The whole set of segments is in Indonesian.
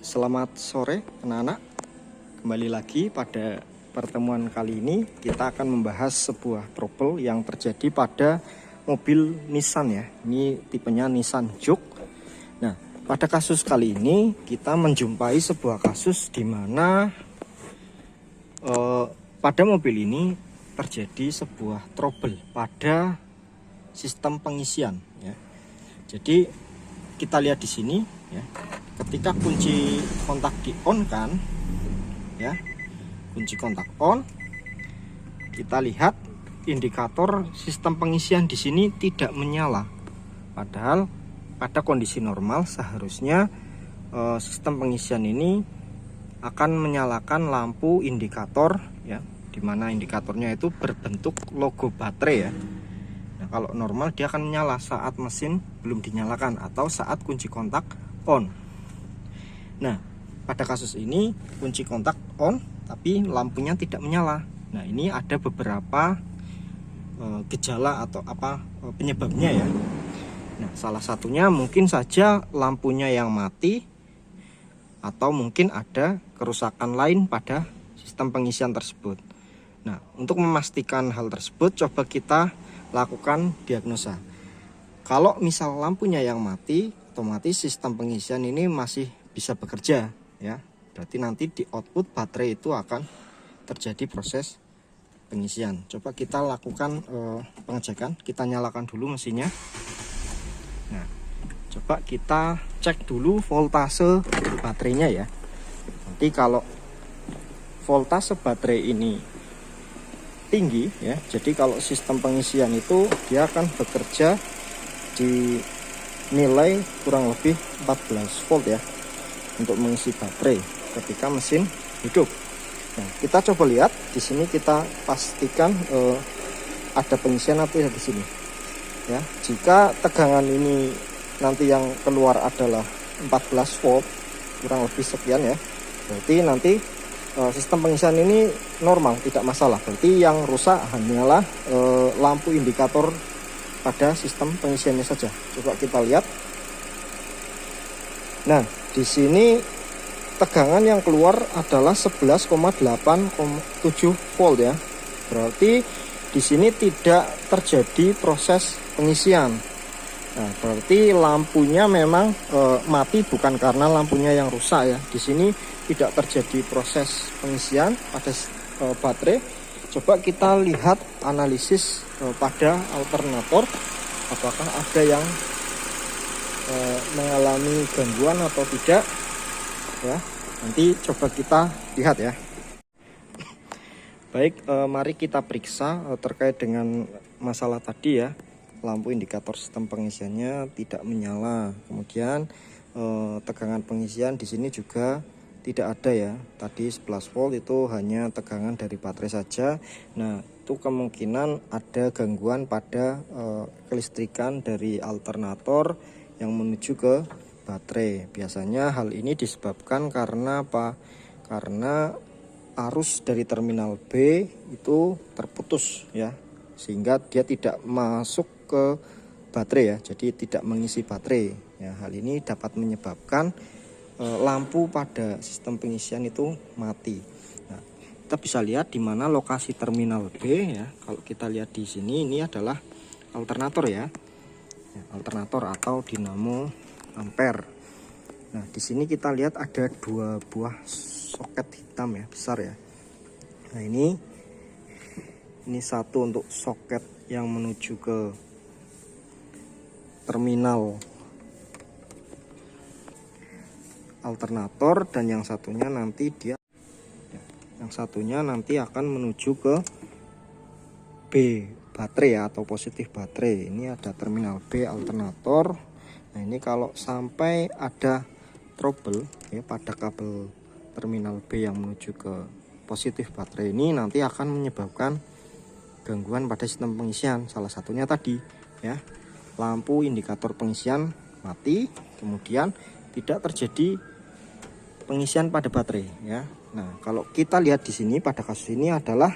Selamat sore anak-anak. Kembali lagi pada pertemuan kali ini kita akan membahas sebuah trouble yang terjadi pada mobil Nissan ya. Ini tipenya Nissan Juke. Nah, pada kasus kali ini kita menjumpai sebuah kasus di mana pada mobil ini terjadi sebuah trouble pada sistem pengisian ya. Jadi kita lihat di sini ya. Ketika kunci kontak di on kan ya, kunci kontak on, kita lihat indikator sistem pengisian di sini tidak menyala. Padahal pada kondisi normal seharusnya sistem pengisian ini akan menyalakan lampu indikator ya, dimana indikatornya itu berbentuk logo baterai ya. Nah, kalau normal dia akan menyala saat mesin belum dinyalakan atau saat kunci kontak on. Nah, pada kasus ini kunci kontak on tapi lampunya tidak menyala. Nah, ini ada beberapa gejala atau penyebabnya ya. Nah, salah satunya mungkin saja lampunya yang mati atau mungkin ada kerusakan lain pada sistem pengisian tersebut. Nah, untuk memastikan hal tersebut coba kita lakukan diagnosa. Kalau misal lampunya yang mati, otomatis sistem pengisian ini masih bisa bekerja ya. Berarti nanti di output baterai itu akan terjadi proses pengisian. Coba kita lakukan pengecekan. Kita nyalakan dulu mesinnya. Nah, coba kita cek dulu voltase baterainya ya. Nanti kalau voltase baterai ini tinggi ya, jadi kalau sistem pengisian itu dia akan bekerja di nilai kurang lebih 14 volt ya untuk mengisi baterai ketika mesin hidup. Nah, kita coba lihat di sini, kita pastikan ada pengisian atau ya di sini. Ya, jika tegangan ini nanti yang keluar adalah 14 volt kurang lebih sekian ya, berarti nanti sistem pengisian ini normal, tidak masalah. Berarti yang rusak hanyalah lampu indikator pada sistem pengisiannya saja. Coba kita lihat. Nah, di sini tegangan yang keluar adalah 11,87 volt ya. Berarti di sini tidak terjadi proses pengisian. Nah, berarti lampunya memang mati, bukan karena lampunya yang rusak ya. Di sini tidak terjadi proses pengisian pada baterai. Coba kita lihat analisis pada alternator, apakah ada yang mengalami gangguan atau tidak ya. Nanti coba kita lihat ya. Baik, mari kita periksa terkait dengan masalah tadi ya. Lampu indikator sistem pengisiannya tidak menyala. Kemudian tegangan pengisian di sini juga tidak ada ya. Tadi 11 volt itu hanya tegangan dari baterai saja. Nah, itu kemungkinan ada gangguan pada kelistrikan dari alternator yang menuju ke baterai. Biasanya hal ini disebabkan karena apa? Karena arus dari terminal B itu terputus ya, sehingga dia tidak masuk ke baterai ya, jadi tidak mengisi baterai ya. Hal ini dapat menyebabkan lampu pada sistem pengisian itu mati. Nah, kita bisa lihat di mana lokasi terminal B ya. Kalau kita lihat di sini, ini adalah alternator ya, alternator atau dinamo ampere. Nah, di sini kita lihat ada dua buah soket hitam ya, besar ya. Nah, ini satu untuk soket yang menuju ke terminal alternator, dan yang satunya nanti akan menuju ke B baterai ya, atau positif baterai. Ini ada terminal B alternator. Nah, ini kalau sampai ada trouble ya pada kabel terminal B yang menuju ke positif baterai, ini nanti akan menyebabkan gangguan pada sistem pengisian. Salah satunya tadi ya, lampu indikator pengisian mati, kemudian tidak terjadi pengisian pada baterai ya. Nah, kalau kita lihat di sini pada kasus ini adalah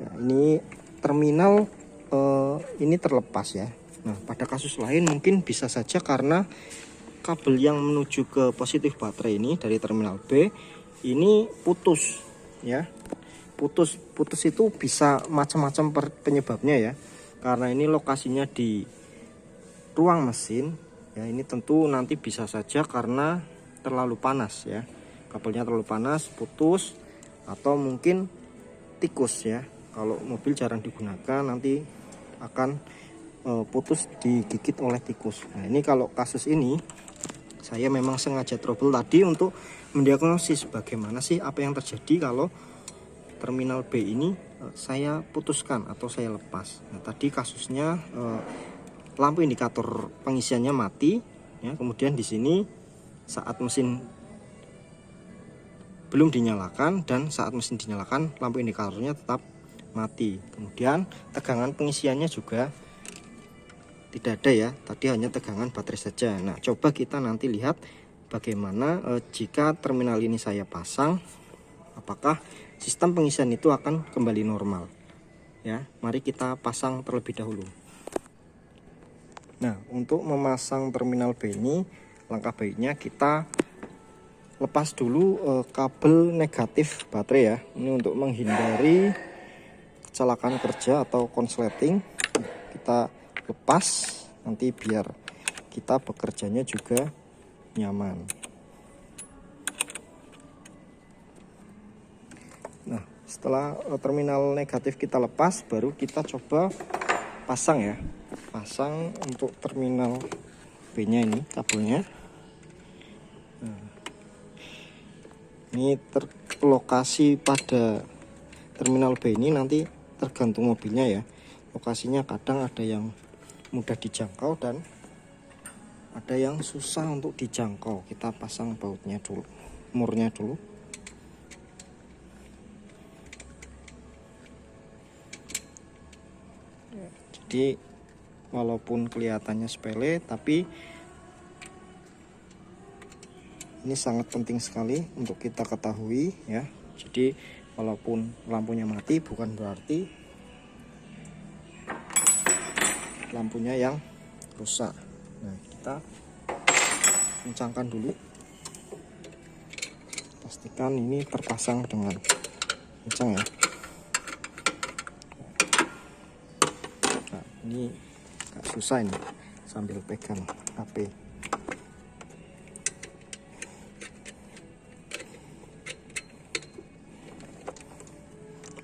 ya, ini terminal ini terlepas ya. Nah, pada kasus lain mungkin bisa saja karena kabel yang menuju ke positif baterai ini dari terminal B ini putus ya. Putus itu bisa macam-macam penyebabnya ya, karena ini lokasinya di ruang mesin ya. Ini tentu nanti bisa saja karena terlalu panas ya, kabelnya terlalu panas putus, atau mungkin tikus ya. Kalau mobil jarang digunakan nanti akan putus digigit oleh tikus. Nah ini kalau kasus ini saya memang sengaja trouble tadi untuk mendiagnosis bagaimana sih apa yang terjadi kalau terminal B ini saya putuskan atau saya lepas. Nah tadi kasusnya lampu indikator pengisiannya mati ya, kemudian di sini saat mesin belum dinyalakan dan saat mesin dinyalakan lampu indikatornya tetap mati. Kemudian tegangan pengisiannya juga tidak ada ya, tadi hanya tegangan baterai saja. Nah coba kita nanti lihat bagaimana jika terminal ini saya pasang, apakah sistem pengisian itu akan kembali normal ya. Mari kita pasang terlebih dahulu. Nah untuk memasang terminal B ini, langkah baiknya kita lepas dulu kabel negatif baterai ya. Ini untuk menghindari kecelakaan kerja atau konsleting. Kita lepas nanti biar kita bekerjanya juga nyaman. Nah setelah terminal negatif kita lepas, baru kita coba pasang ya. Pasang untuk terminal B nya ini kabelnya. Nah, ini terlokasi pada terminal B ini nanti tergantung mobilnya ya. Lokasinya kadang ada yang mudah dijangkau dan ada yang susah untuk dijangkau. Kita pasang bautnya dulu, murnya dulu. Jadi walaupun kelihatannya sepele, tapi ini sangat penting sekali untuk kita ketahui ya. Jadi walaupun lampunya mati bukan berarti lampunya yang rusak. Nah kita kencangkan dulu, pastikan ini terpasang dengan kencang ya. Nah ini agak susah ini sambil pegang HP.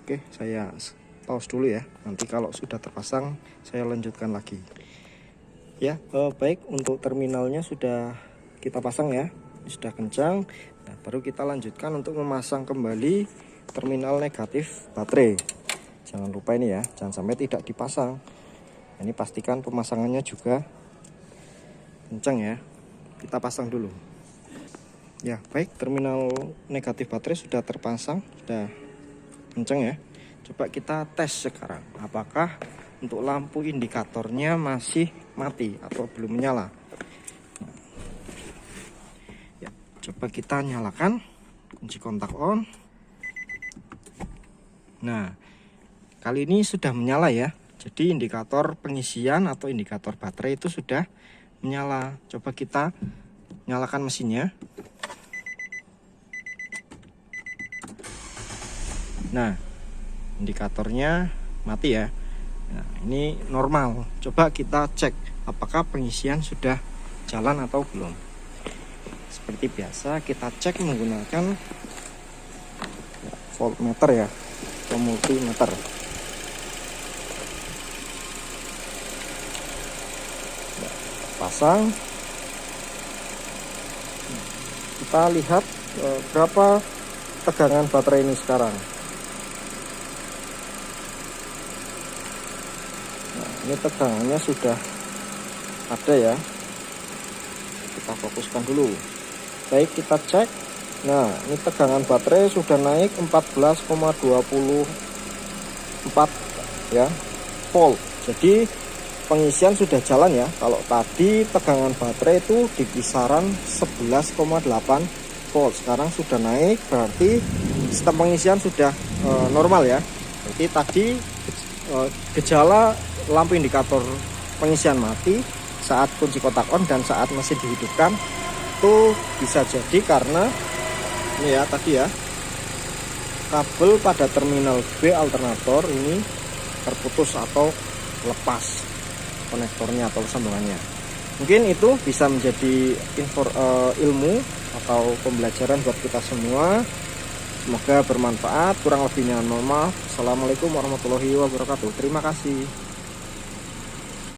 Oke, saya pause dulu ya. Nanti kalau sudah terpasang saya lanjutkan lagi. Ya, baik, untuk terminalnya sudah kita pasang ya. Sudah kencang. Nah, baru kita lanjutkan untuk memasang kembali terminal negatif baterai. Jangan lupa ini ya, jangan sampai tidak dipasang. Nah, ini pastikan pemasangannya juga kencang ya. Kita pasang dulu. Ya, baik, terminal negatif baterai sudah terpasang, sudah kencang ya. Coba kita tes sekarang apakah untuk lampu indikatornya masih mati atau belum menyala. Ya, coba kita nyalakan, kunci kontak on. Nah kali ini sudah menyala ya. Jadi indikator pengisian atau indikator baterai itu sudah menyala. Coba kita nyalakan mesinnya. Nah indikatornya mati ya. Nah ini normal. Coba kita cek apakah pengisian sudah jalan atau belum. Seperti biasa kita cek menggunakan voltmeter ya, atau multimeter. Nah, pasang. Kita lihat berapa tegangan baterai ini sekarang. Ini tegangannya sudah ada ya. Kita fokuskan dulu. Baik, kita cek. Nah ini tegangan baterai sudah naik 14,24 ya volt. Jadi pengisian sudah jalan ya. Kalau tadi tegangan baterai itu di kisaran 11,8 volt, sekarang sudah naik, berarti sistem pengisian sudah normal ya. Jadi tadi gejala lampu indikator pengisian mati, saat kunci kotak on dan saat mesin dihidupkan. Itu bisa jadi karena ini ya tadi ya, kabel pada terminal B alternator ini terputus atau lepas konektornya atau sambungannya. Mungkin itu bisa menjadi ilmu atau pembelajaran buat kita semua. Semoga bermanfaat. Kurang lebihnya mohon maaf. Assalamualaikum warahmatullahi wabarakatuh. Terima kasih.